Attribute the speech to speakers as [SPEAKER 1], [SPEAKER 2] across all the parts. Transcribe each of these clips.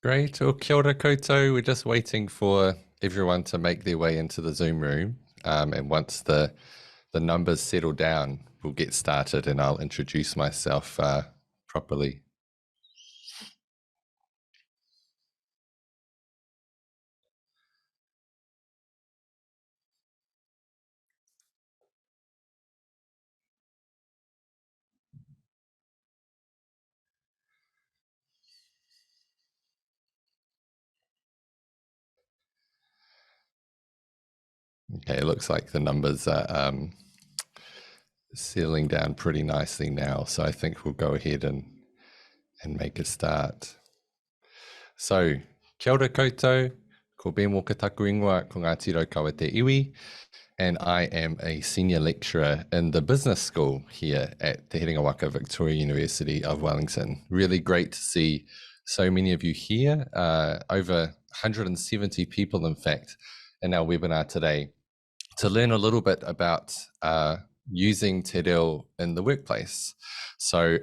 [SPEAKER 1] Great. Well, kia ora koutou. We're just waiting for everyone to make their way into the Zoom room. And once the numbers settle down, we'll get started and I'll introduce myself properly. Okay, it looks like the numbers are settling down pretty nicely now. So I think we'll go ahead and make a start. So, kia ora koutou, ko bēmo ka taku ingoa ko ngā tiro kaua te iwi, and I am a senior lecturer in the business school here at Te Herenga Waka, Victoria University of Wellington. Really great to see so many of you here, over 170 people in fact, in our webinar today, to learn a little bit about using te reo in the workplace. So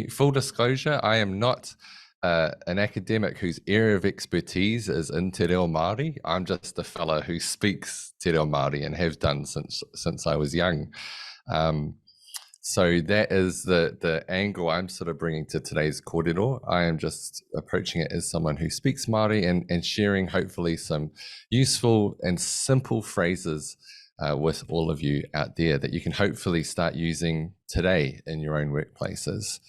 [SPEAKER 1] full disclosure, I am not an academic whose area of expertise is in Te Reo Māori. I'm just a fellow who speaks Te Reo Māori and have done since I was young. So that is the angle I'm sort of bringing to today's kōrero. I am just approaching it as someone who speaks Māori and sharing hopefully some useful and simple phrases with all of you out there that you can hopefully start using today in your own workplaces.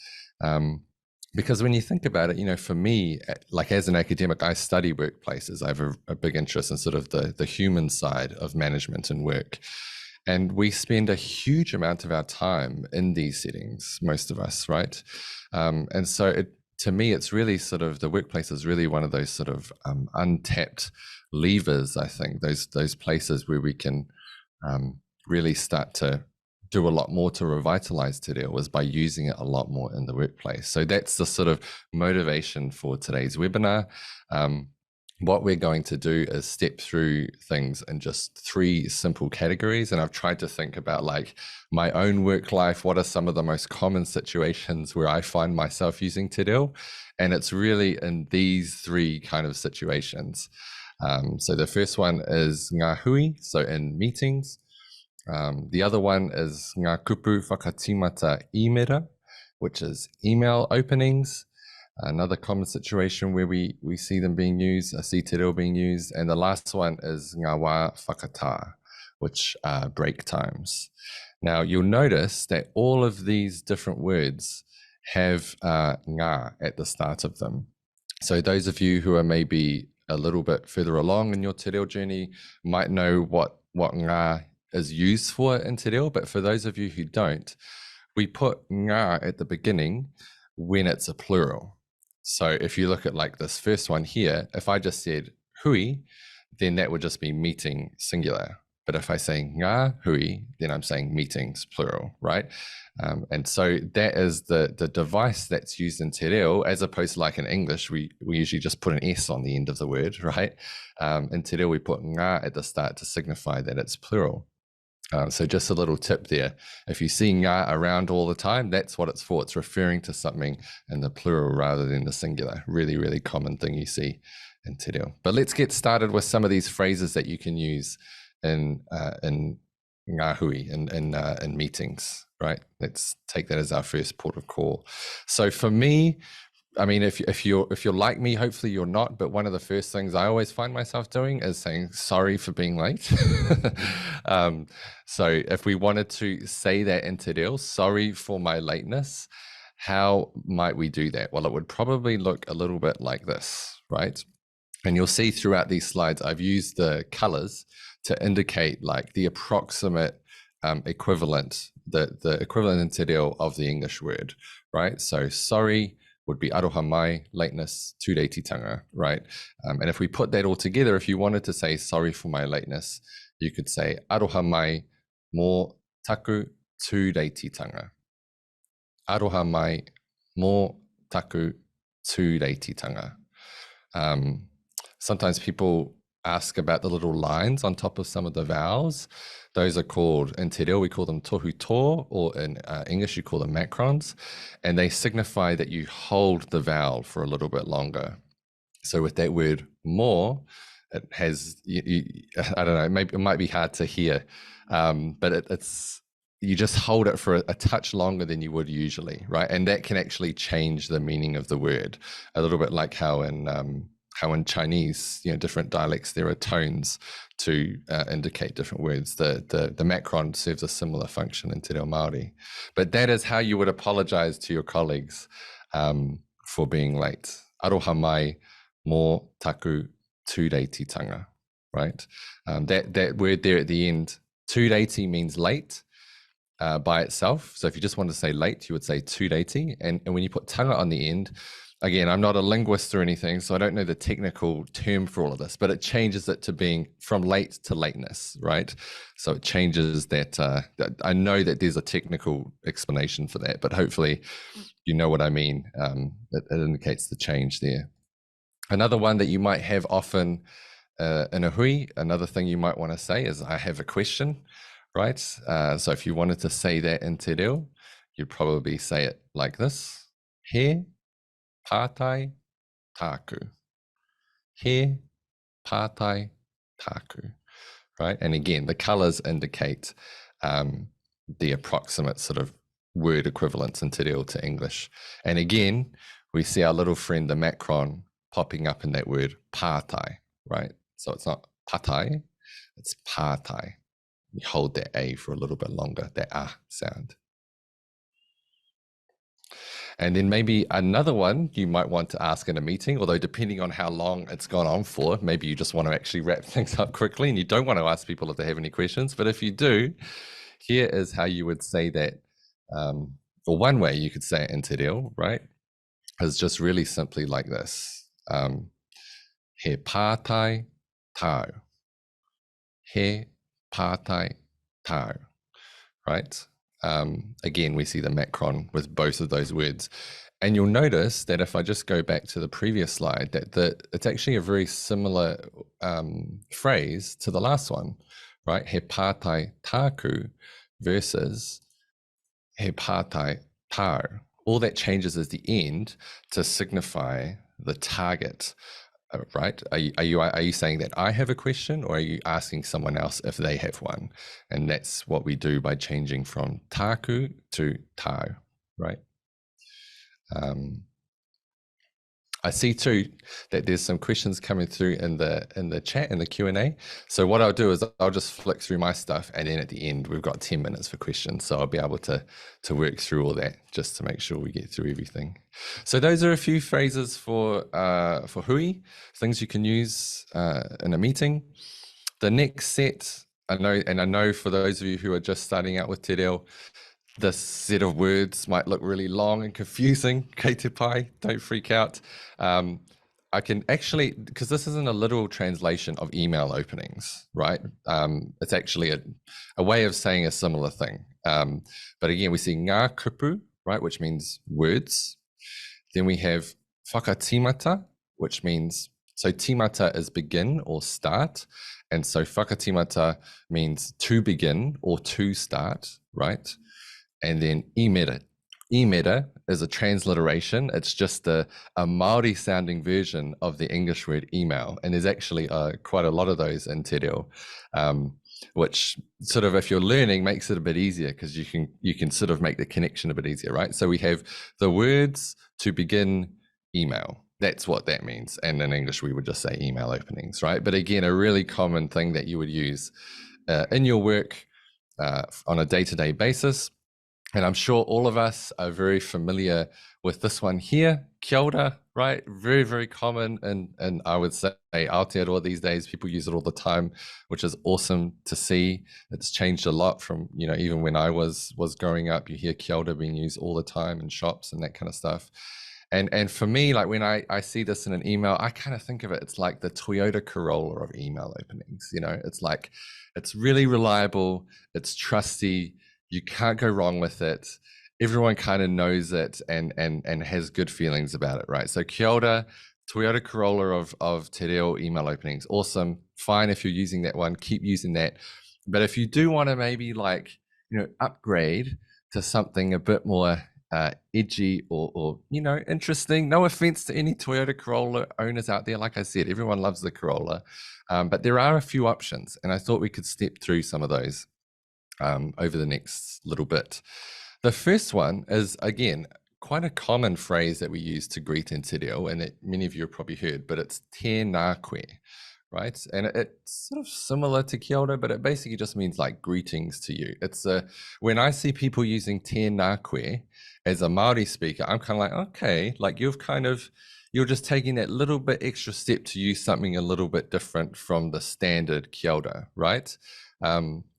[SPEAKER 1] Because when you think about it, for me, like as an academic, I study workplaces. I have a big interest in sort of the human side of management and work. And we spend a huge amount of our time in these settings, most of us, right? And so to me, it's really sort of the workplace is really one of those sort of untapped levers, I think, those places where we can really start to do a lot more to revitalize te reo is by using it a lot more in the workplace. So that's the sort of motivation for today's webinar. What we're going to do is step through things in just 3 simple categories. And I've tried to think about like my own work life. What are some of the most common situations where I find myself using te reo? And it's really in these 3 kind of situations. So the first one is ngā hui, so in meetings. The other one is ngā kupu whakatimata imera, which is email openings. Another common situation where we see them being used, see te reo being used. And the last one is ngā wā whakatā, which are break times. Now, you'll notice that all of these different words have ngā at the start of them. So those of you who are maybe a little bit further along in your te reo journey might know what ngā is used for in te reo, but for those of you who don't, we put ngā at the beginning when it's a plural. So if you look at like this first one here, if I just said hui, then that would just be meeting singular. But if I say ngā hui, then I'm saying meetings plural, right? And so that is the device that's used in te reo, as opposed to like in English, we usually just put an S on the end of the word, right? In te reo, we put ngā at the start to signify that it's plural. So just a little tip there. If you see ngā around all the time, that's what it's for. It's referring to something in the plural rather than the singular. Really, really common thing you see in te reo. But let's get started with some of these phrases that you can use in ngā hui, in meetings, right? Let's take that as our first port of call. So for me, I mean, if you're like me, hopefully you're not, but one of the first things I always find myself doing is saying sorry for being late. So if we wanted to say that in te reo, sorry for my lateness, how might we do that? Well, it would probably look a little bit like this, right? And you'll see throughout these slides, I've used the colors to indicate like the approximate equivalent, the equivalent in te reo of the English word, right? So sorry would be aroha mai, lateness, tūreititanga, right? And if we put that all together, if you wanted to say sorry for my lateness, you could say aroha mai mō taku tūreititanga. Aroha mai mō taku tūreititanga. Sometimes people ask about the little lines on top of some of the vowels. Those are called, in te reo, we call them tohu tō, or in English, you call them macrons, and they signify that you hold the vowel for a little bit longer. So with that word more, it has, I don't know, maybe it might be hard to hear, but it's, you just hold it for a touch longer than you would usually, right? And that can actually change the meaning of the word a little bit, like how in Chinese, different dialects, there are tones to indicate different words. The macron serves a similar function in Te Reo Māori. But that is how you would apologize to your colleagues for being late. Aroha mai mō taku tūreititanga, right? That word there at the end, tūreiti, means late by itself. So if you just want to say late, you would say tūreiti. And when you put tanga on the end, again, I'm not a linguist or anything, so I don't know the technical term for all of this, but it changes it to being from late to lateness, right? So it changes that. I know that there's a technical explanation for that, but hopefully you know what I mean. It indicates the change there. Another one that you might have often in a hui, another thing you might want to say is, I have a question, right? So if you wanted to say that in te reo, you'd probably say it like this: He pātai taku. He pātai taku, right? And again, the colors indicate the approximate sort of word equivalents in te reo to English. And again, we see our little friend, the macron, popping up in that word pātai, right? So it's not patai, it's pātai. You hold that A for a little bit longer, that ah sound. And then maybe another one you might want to ask in a meeting, although depending on how long it's gone on for, maybe you just want to actually wrap things up quickly and you don't want to ask people if they have any questions. But if you do, here is how you would say that. For one way you could say it in te reo, right, is just really simply like this. He pātai tau. He pātai tau, right? Again, we see the macron with both of those words. And you'll notice that if I just go back to the previous slide, that it's actually a very similar phrase to the last one, right? He pātai taku versus he pātai tau. All that changes is the end to signify the target, right? Are you saying that I have a question, or are you asking someone else if they have one? And that's what we do by changing from taku to tau, right? I see too that there's some questions coming through in the chat, in the Q&A. So what I'll do is I'll just flick through my stuff, and then at the end we've got 10 minutes for questions. So I'll be able to work through all that just to make sure we get through everything. So those are a few phrases for hui, things you can use in a meeting. The next set, I know for those of you who are just starting out with te reo, this set of words might look really long and confusing. Kei te pai, don't freak out. I can actually, because this isn't a literal translation of email openings, right? It's actually a way of saying a similar thing. But again, we see ngā kupu, right, which means words. Then we have whakatimata, which means, so timata is begin or start. And so whakatimata means to begin or to start, right? And then imera. Imera is a transliteration. It's just a Māori sounding version of the English word email. And there's actually quite a lot of those in te reo, which sort of, if you're learning, makes it a bit easier, because you can sort of make the connection a bit easier, right? So we have the words to begin email. That's what that means. And in English, we would just say email openings, right? But again, a really common thing that you would use in your work on a day-to-day basis. And I'm sure all of us are very familiar with this one here, Kyota, right? Very, very common. And I would say Aotearoa these days, people use it all the time, which is awesome to see. It's changed a lot from, even when I was growing up. You hear Kyota being used all the time in shops and that kind of stuff. And for me, like when I see this in an email, I kind of think of it, it's like the Toyota Corolla of email openings. It's like, it's really reliable, it's trusty, you can't go wrong with it. Everyone kind of knows it and has good feelings about it, right? So Kyota, Toyota Corolla of te reo email openings, awesome. Fine if you're using that one, keep using that. But if you do want to maybe upgrade to something a bit more edgy or interesting. No offense to any Toyota Corolla owners out there. Like I said, everyone loves the Corolla, but there are a few options, and I thought we could step through some of those over the next little bit. The first one is, again, quite a common phrase that we use to greet in Te Reo, and that many of you have probably heard, but it's Tiernaquer, right? And it's sort of similar to Kyoto, but it basically just means like greetings to you. It's when I see people using Tiernaquer as a Māori speaker, I'm kind of like, okay, like you're just taking that little bit extra step to use something a little bit different from the standard Kyoto, right?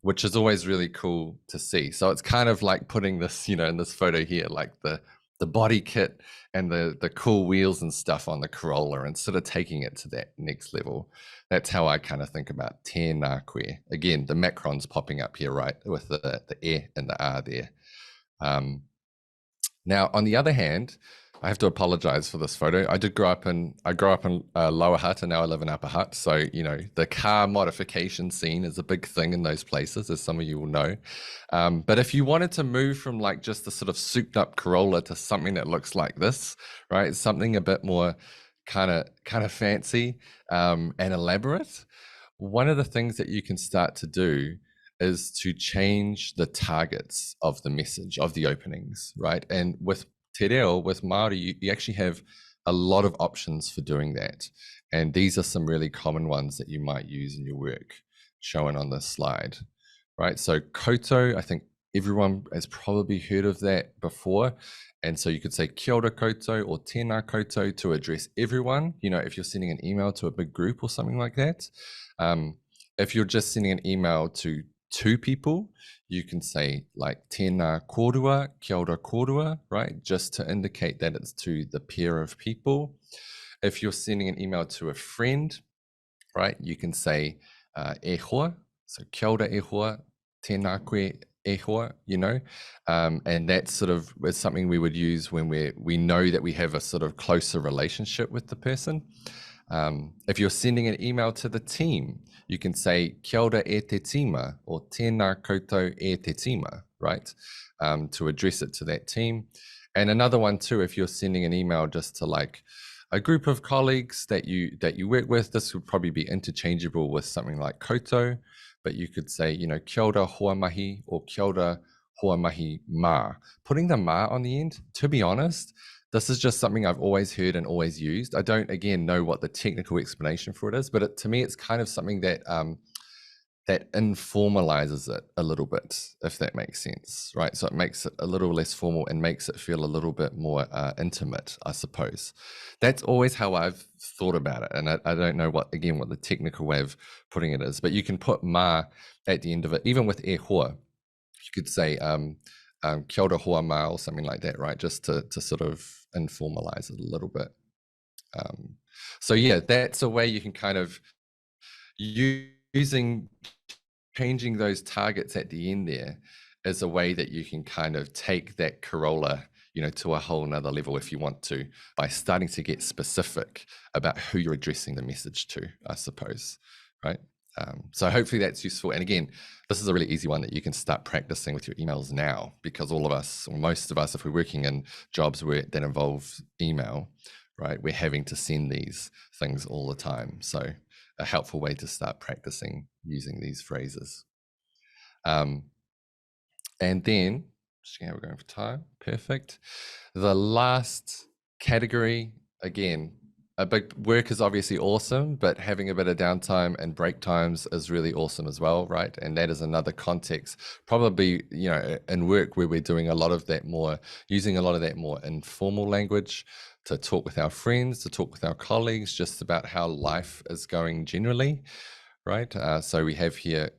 [SPEAKER 1] Which is always really cool to see. So it's kind of like putting this, in this photo here, like the body kit and the cool wheels and stuff on the Corolla, and sort of taking it to that next level. That's how I kind of think about Tiernaquer. Again, the macrons popping up here, right, with the e and the r there. Now, on the other hand, I have to apologize for this photo. I grew up in Lower Hutt, and now I live in Upper Hutt. So, the car modification scene is a big thing in those places, as some of you will know. But if you wanted to move from like just the sort of souped up Corolla to something that looks like this, right? Something a bit more kind of fancy and elaborate. One of the things that you can start to do is to change the targets of the message, of the openings, right? And with Te Reo, with Māori, you actually have a lot of options for doing that. And these are some really common ones that you might use in your work, shown on this slide, right? So Kyoto, I think everyone has probably heard of that before. And so you could say Kyoto Kyoto or Tēnā Koutou to address everyone, if you're sending an email to a big group or something like that. If you're just sending an email to two people, you can say like tēnā korua, kia ora korua, right? Just to indicate that it's to the pair of people. If you're sending an email to a friend, right, you can say e hoa, so kia ora e hoa, tēnā koe e hoa, and that sort of is something we would use when we know that we have a sort of closer relationship with the person. If you're sending an email to the team, you can say kia ora e te tima or tēnā koutou e te tima, right? To address it to that team. And another one too, if you're sending an email just to like a group of colleagues that you work with, this would probably be interchangeable with something like koutou, but you could say, kia ora hoa mahi or kia ora hoa mahi mā. Putting the mā on the end, to be honest, this is just something I've always heard and always used. I don't, again, know what the technical explanation for it is, but to me, it's kind of something that that informalizes it a little bit, if that makes sense, right? So it makes it a little less formal and makes it feel a little bit more intimate, I suppose. That's always how I've thought about it, and I don't know what the technical way of putting it is, but you can put mā at the end of it, even with e hoa. You could say kia ora hoa mā or something like that, right? Just to sort of informalize it a little bit. So yeah, that's a way you can kind of changing those targets at the end there is a way that you can kind of take that Corolla, to a whole nother level if you want to, by starting to get specific about who you're addressing the message to, I suppose, right? So hopefully that's useful. And again, this is a really easy one that you can start practicing with your emails now, because all of us, or most of us, if we're working in jobs that involve email, right, we're having to send these things all the time. So a helpful way to start practicing using these phrases. And then, we're going for time, perfect. The last category, again, a big work is obviously awesome, but having a bit of downtime and break times is really awesome as well, right? And that is another context, probably, in work where we're doing using a lot of that more informal language to talk with our friends, to talk with our colleagues, just about how life is going generally, right? So we have here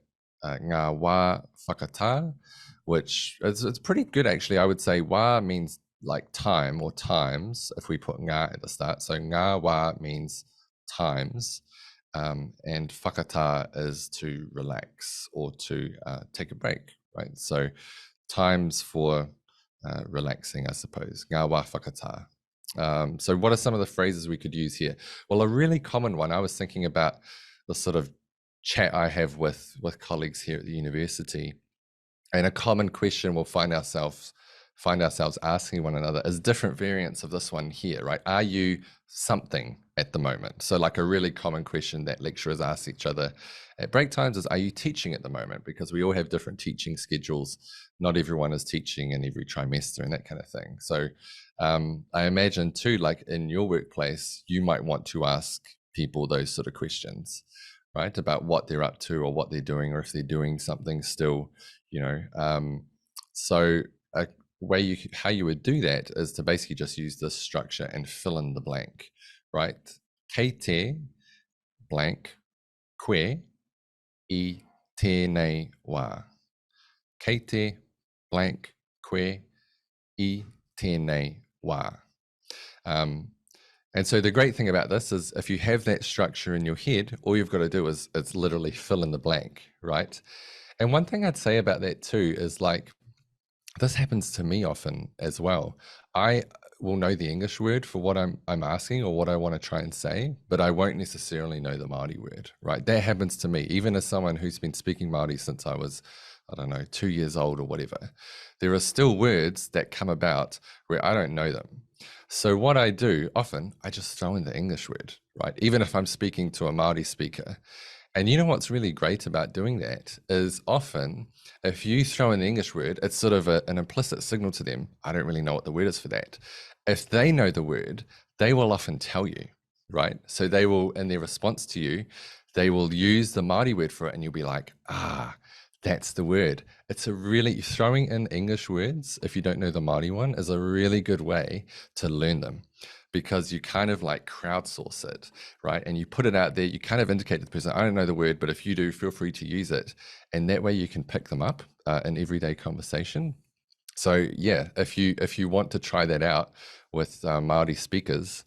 [SPEAKER 1] ngā wā whakatā, which it's pretty good actually. I would say wā means like time or times if we put ngā at the start. So ngā wā means times, and whakatā is to relax or to take a break, right? So times for relaxing, I suppose. Ngā wā whakatā. So what are some of the phrases we could use here? Well, a really common one, I was thinking about the sort of chat I have with colleagues here at the university, and a common question we'll find ourselves find ourselves asking one another is different variants of this one here, right? Are you something at the moment? So like a really common question that lecturers ask each other at break times is, are you teaching at the moment? Because we all have different teaching schedules. Not everyone is teaching in every trimester and that kind of thing. So I imagine too, like in your workplace, you might want to ask people those sort of questions, right? About what they're up to or what they're doing, or if they're doing something still, so a way how you would do that is to basically just use this structure and fill in the blank, right? Kei te blank koe I tēnei wā. Kei te blank koe I tēnei wā. And so the great thing about this is if you have that structure in your head, all you've got to do is it's literally fill in the blank, right? And one thing I'd say about that too is like, this happens to me often as well. I will know the English word for what I'm asking or what I want to try and say, but I won't necessarily know the Māori word, right? That happens to me, even as someone who's been speaking Māori since I was, I don't know, 2 years old or whatever. There are still words that come about where I don't know them. So what I do often, I just throw in the English word, right? Even if I'm speaking to a Māori speaker. And you know what's really great about doing that is often if you throw in the English word, it's sort of an implicit signal to them. I don't really know what the word is for that. If they know the word, they will often tell you, right? So they will, in their response to you, they will use the Māori word for it and you'll be like, that's the word. It's a really, throwing in English words, if you don't know the Māori one, is a really good way to learn them, because you kind of like crowdsource it, right? And you put it out there, you kind of indicate to the person, I don't know the word, but if you do, feel free to use it. And that way you can pick them up in everyday conversation. So yeah, if you want to try that out with Māori speakers,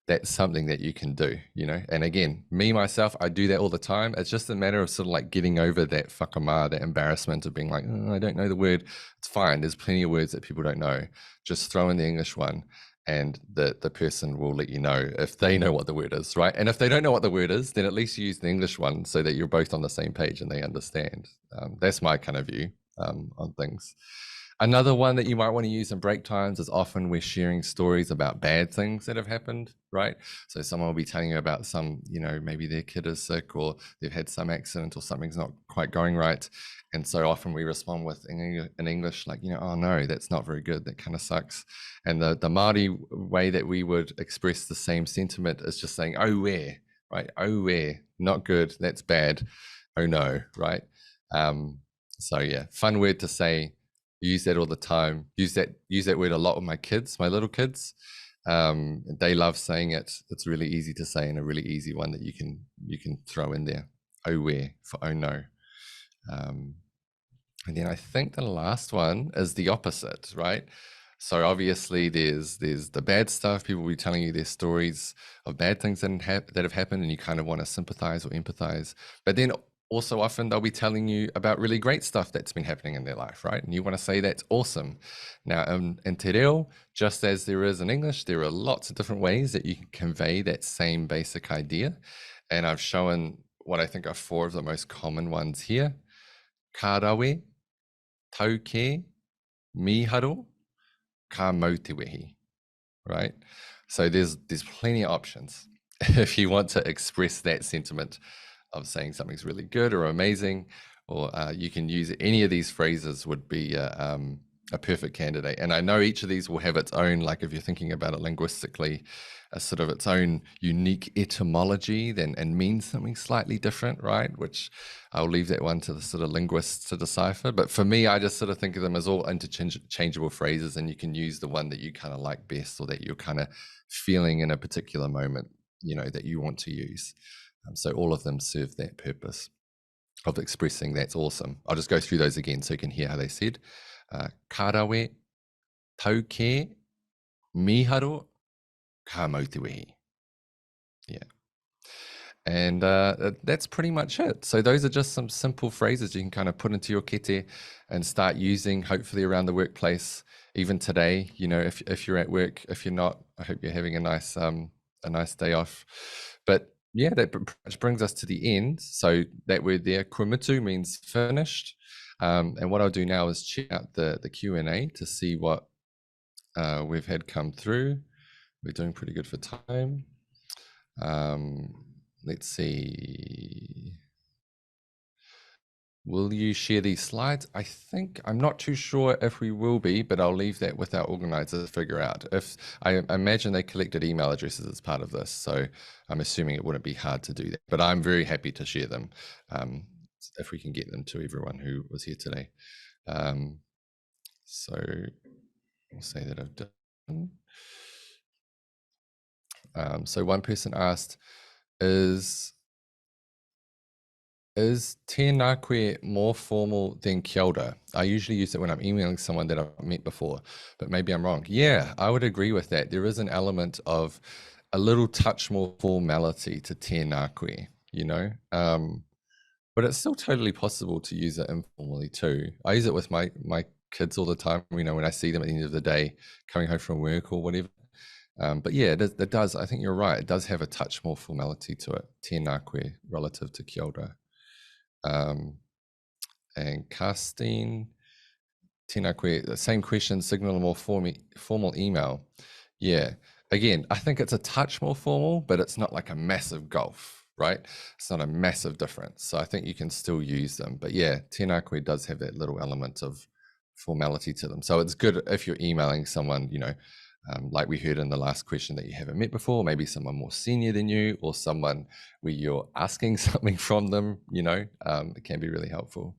[SPEAKER 1] that's something that you can do, and again, myself, I do that all the time. It's just a matter of sort of like getting over that whakamā, that embarrassment of being like, I don't know the word. It's fine. There's plenty of words that people don't know. Just throw in the English one and the person will let you know if they know what the word is, right? And if they don't know what the word is, then at least use the English one so that you're both on the same page and they understand. That's my kind of view on things. Another one that you might want to use in break times is often we're sharing stories about bad things that have happened, right? So someone will be telling you about some, maybe their kid is sick or they've had some accident or something's not quite going right. And so often we respond with in English, like, oh no, that's not very good. That kind of sucks. And the Māori way that we would express the same sentiment is just saying, oh, where, right? Oh, where, not good. That's bad. Oh no, right? So yeah, fun word to say. Use that all the time. Use that word a lot with my kids, my little kids. They love saying it. It's really easy to say and a really easy one that you can throw in there. Oh where for oh no. And then I think the last one is the opposite, right? So obviously there's the bad stuff. People will be telling you their stories of bad things that have happened, and you kind of want to sympathize or empathize. But then also often they'll be telling you about really great stuff that's been happening in their life, right? And you want to say that's awesome. Now, in Te Reo, just as there is in English, there are lots of different ways that you can convey that same basic idea. And I've shown what I think are 4 of the most common ones here. Ka rawe, tauke, miharo, ka mau te wehi, right? So there's plenty of options if you want to express that sentiment of saying something's really good or amazing, or you can use any of these phrases would be a perfect candidate. And I know each of these will have its own, like if you're thinking about it linguistically, a sort of its own unique etymology and means something slightly different, right? Which I'll leave that one to the sort of linguists to decipher. But for me, I just sort of think of them as all interchangeable phrases, and you can use the one that you kind of like best or that you're kind of feeling in a particular moment, that you want to use. So all of them serve that purpose of expressing that's awesome. I'll just go through those again so you can hear how they said. Ka rawe, tauke, miharo, ka mau te wehi. Yeah. And that's pretty much it. So those are just some simple phrases you can kind of put into your kete and start using, hopefully around the workplace, even today. If you're at work, if you're not, I hope you're having a nice day off. But yeah, that brings us to the end. So that word there, kumitu, means finished. And what I'll do now is check out the Q&A to see what we've had come through. We're doing pretty good for time. Let's see. Will you share these slides? I'm not too sure if we will be, but I'll leave that with our organisers to figure out. If I imagine they collected email addresses as part of this, so I'm assuming it wouldn't be hard to do that. But I'm very happy to share them if we can get them to everyone who was here today. So I'll say that I've done. So one person asked, is Tiernaquer more formal than Kyota? I usually use it when I'm emailing someone that I've met before, but maybe I'm wrong. Yeah, I would agree with that. There is an element of a little touch more formality to Tiernaquer, you know? But it's still totally possible to use it informally too. I use it with my kids all the time, you know, when I see them at the end of the day, coming home from work or whatever. But yeah, it does. I think you're right. It does have a touch more formality to it, Tiernaquer relative to Kyota. And casting, Tiernaquer, the same question, signal a more formal email. Yeah, again, I think it's a touch more formal, but it's not like a massive gulf, right? It's not a massive difference. So I think you can still use them. But yeah, Tiernaquer does have that little element of formality to them. So it's good if you're emailing someone, you know, like we heard in the last question, that you haven't met before, maybe someone more senior than you, or someone where you're asking something from them, you know, it can be really helpful.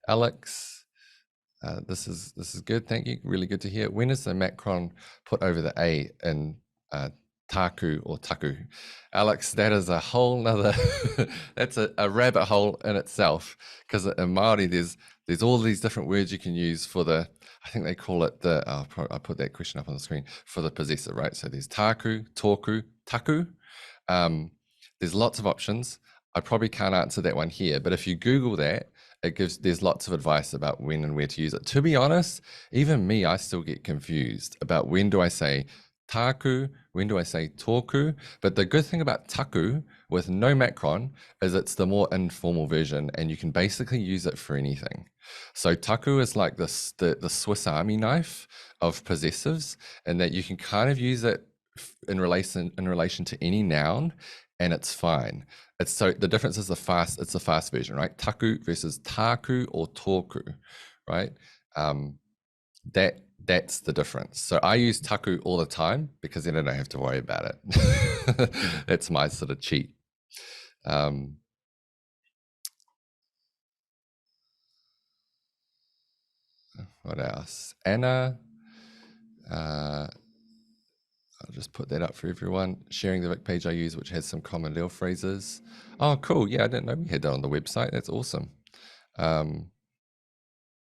[SPEAKER 1] Alex, this is good. Thank you. Really good to hear. When is the macron put over the A in Taku or Taku? Alex, that is a whole nother, that's a rabbit hole in itself, because in Māori, there's all these different words you can use for the, I think they call it the, I'll put that question up on the screen, for the possessor, right? So there's Taku, Tōku, Taku. There's lots of options. I probably can't answer that one here, but if you Google that, there's lots of advice about when and where to use it. To be honest, even me, I still get confused about when do I say Taku, when do I say Tōku? But the good thing about Taku with no macron is it's the more informal version, and you can basically use it for anything. So Taku is like the Swiss Army knife of possessives, and that you can kind of use it in relation to any noun, and it's fine. It's so the difference is the fast version, right? Taku versus Taku or Tōku, right? That's the difference. So I use Taku all the time because then I don't have to worry about it. That's my sort of cheat. What else? Anna, I'll just put that up for everyone. Sharing the Wiki page I use, which has some common Leo phrases. Oh, cool. Yeah, I didn't know we had that on the website. That's awesome.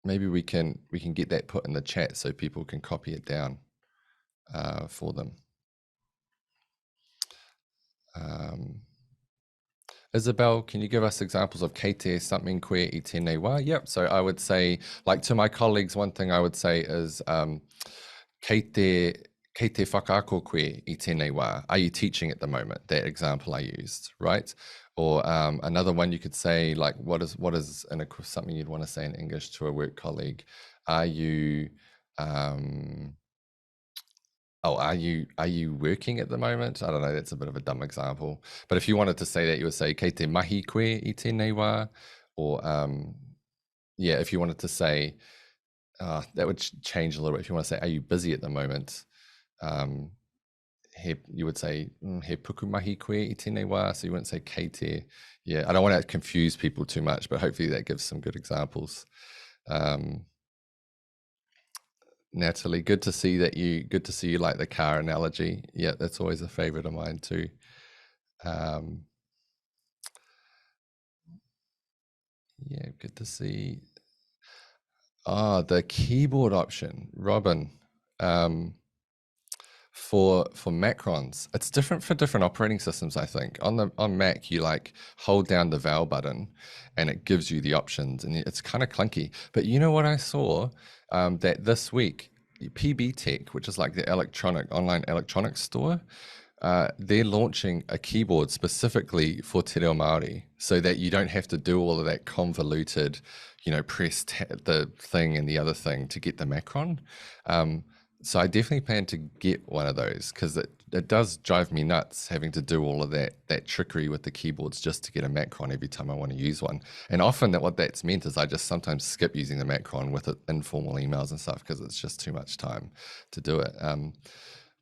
[SPEAKER 1] Maybe we can get that put in the chat so people can copy it down for them. Isabel, can you give us examples of kite something queer I tēnei wā? Yep. So I would say, like to my colleagues, one thing I would say is kite whakaako koe I tēnei wā. Are you teaching at the moment? That example I used, right? Or another one you could say, like, what is something you'd want to say in English to a work colleague? Are you are you working at the moment? I don't know, that's a bit of a dumb example. But if you wanted to say that, you would say kei te mahi koe I tēnei wā. Or yeah, if you wanted to say, that would change a little bit. If you want to say, are you busy at the moment? You would say, he puku mahi koe I tēnei wā. So you wouldn't say kei te. Yeah, I don't want to confuse people too much, but hopefully that gives some good examples. Natalie, good to see you like the car analogy. Yeah, that's always a favorite of mine too. Yeah, good to see. The keyboard option, Robin. For macrons, it's different for different operating systems. I think on Mac you like hold down the vowel button and it gives you the options, and it's kind of clunky. But you know what I saw, that this week PB Tech, which is like the online electronics store, they're launching a keyboard specifically for Te Reo Māori so that you don't have to do all of that convoluted, press the thing and the other thing to get the macron. So I definitely plan to get one of those because it does drive me nuts having to do all of that trickery with the keyboards just to get a macron every time I want to use one. And often what that's meant is I just sometimes skip using the macron with informal emails and stuff because it's just too much time to do it.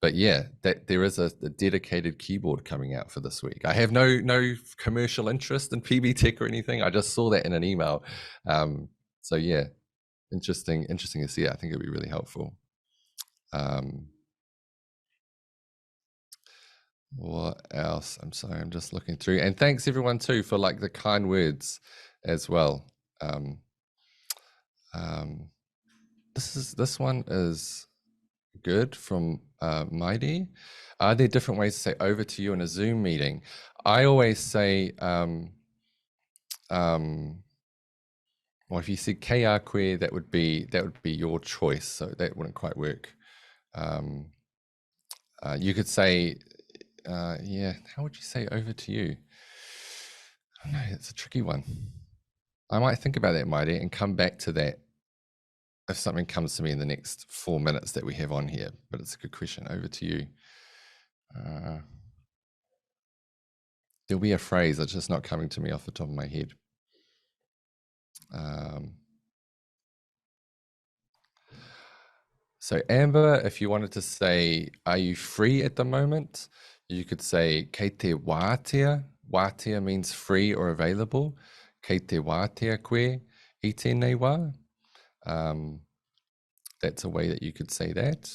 [SPEAKER 1] But yeah, that there is a dedicated keyboard coming out for this week. I have no commercial interest in PB Tech or anything. I just saw that in an email. So yeah, interesting to see. I think it'd be really helpful. What else? I'm sorry, I'm just looking through. And thanks everyone too for like the kind words as well. This one is good from Maidi. Are there different ways to say over to you in a Zoom meeting? I always say, well, if you said Tiernaquer, that would be your choice, so that wouldn't quite work. You could say, yeah, how would you say over to you? I don't know, it's a tricky one. I might think about that, Maidi, and come back to that if something comes to me in the next 4 minutes that we have on here. But it's a good question. Over to you. There'll be a phrase that's just not coming to me off the top of my head. So Amber, if you wanted to say, are you free at the moment? You could say, kei te wātea. Wātea means free or available. Kei te wātea koe I tēnei wā. That's a way that you could say that.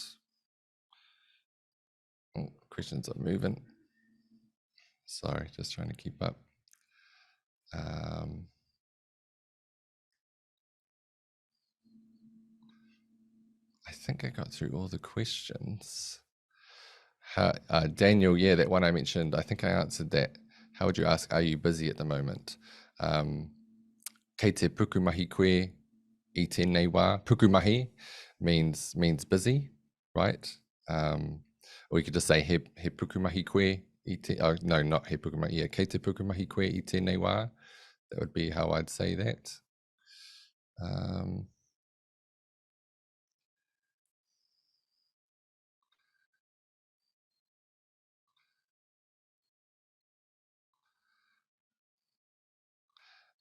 [SPEAKER 1] Oh, questions are moving. Sorry, just trying to keep up. I think I got through all the questions. Daniel, yeah, that one I mentioned, I think I answered that. How would you ask, are you busy at the moment? Kei te pukumahi koe I tēnei wā. Pukumahi means busy, right? Or you could just say he pukumahi koe I te, oh no, not he pukumahi, yeah, kei te pukumahi koe I tēnei wā. That would be how I'd say that.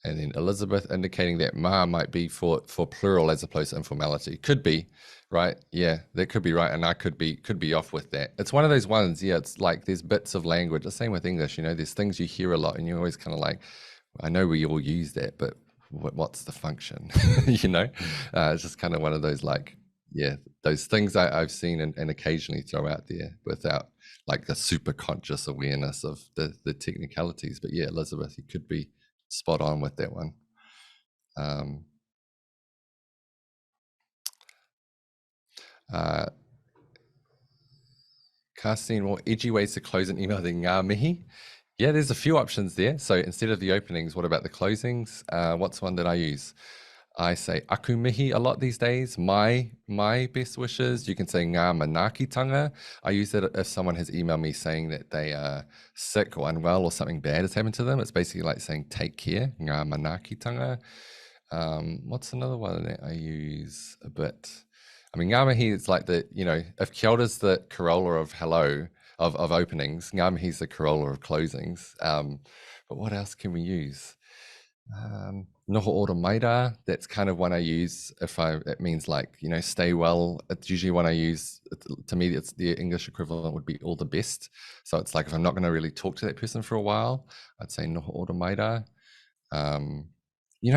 [SPEAKER 1] And then Elizabeth indicating that ma might be for plural as opposed to informality. Could be, right? Yeah, that could be right. And I could be off with that. It's one of those ones, yeah, it's like there's bits of language. The same with English, there's things you hear a lot and you're always kind of like, I know we all use that, but what's the function? It's just kind of one of those like, yeah, those things I've seen and occasionally throw out there without like the super conscious awareness of the technicalities. But yeah, Elizabeth, you could be spot on with that one. Casting more edgy ways to close an email than ngā mihi. Yeah, there's a few options there. So instead of the openings, what about the closings? What's one that I use? I say aku mihi a lot these days. My best wishes. You can say ngā manaakitanga. I use it if someone has emailed me saying that they are sick or unwell or something bad has happened to them. It's basically like saying take care. Ngā manaakitanga. What's another one that I use a bit? I mean, ngā mihi is like the, if Kyota's the corolla of hello, of openings, ngā mihi's the corolla of closings. But what else can we use? Noho ora maira, that's kind of one I use it means like, stay well. It's usually one I use, to me, it's the English equivalent would be all the best. So it's like, if I'm not going to really talk to that person for a while, I'd say noho ora maira.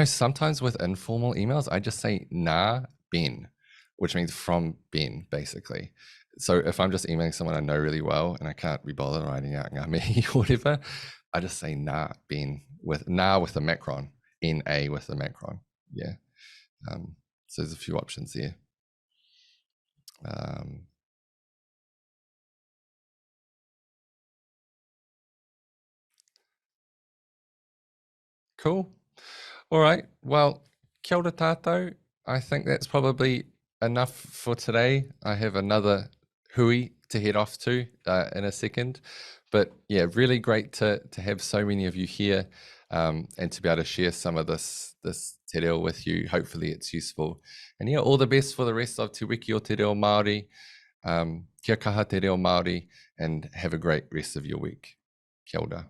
[SPEAKER 1] Sometimes with informal emails, I just say nā Ben, which means from Ben, basically. So if I'm just emailing someone I know really well and I can't be bothered writing out ngā mihi or whatever, I just say nā Ben with nā with the macron, NA with the macron. Yeah. So there's a few options there. Cool. All right. Well, kia ora tātou. I think that's probably enough for today. I have another hui to head off to in a second. But yeah, really great to have so many of you here, and to be able to share some of this te reo with you. Hopefully it's useful. And yeah, all the best for the rest of Te Wiki o Te Reo Māori. Kia kaha Te Reo Māori, and have a great rest of your week. Kia ora.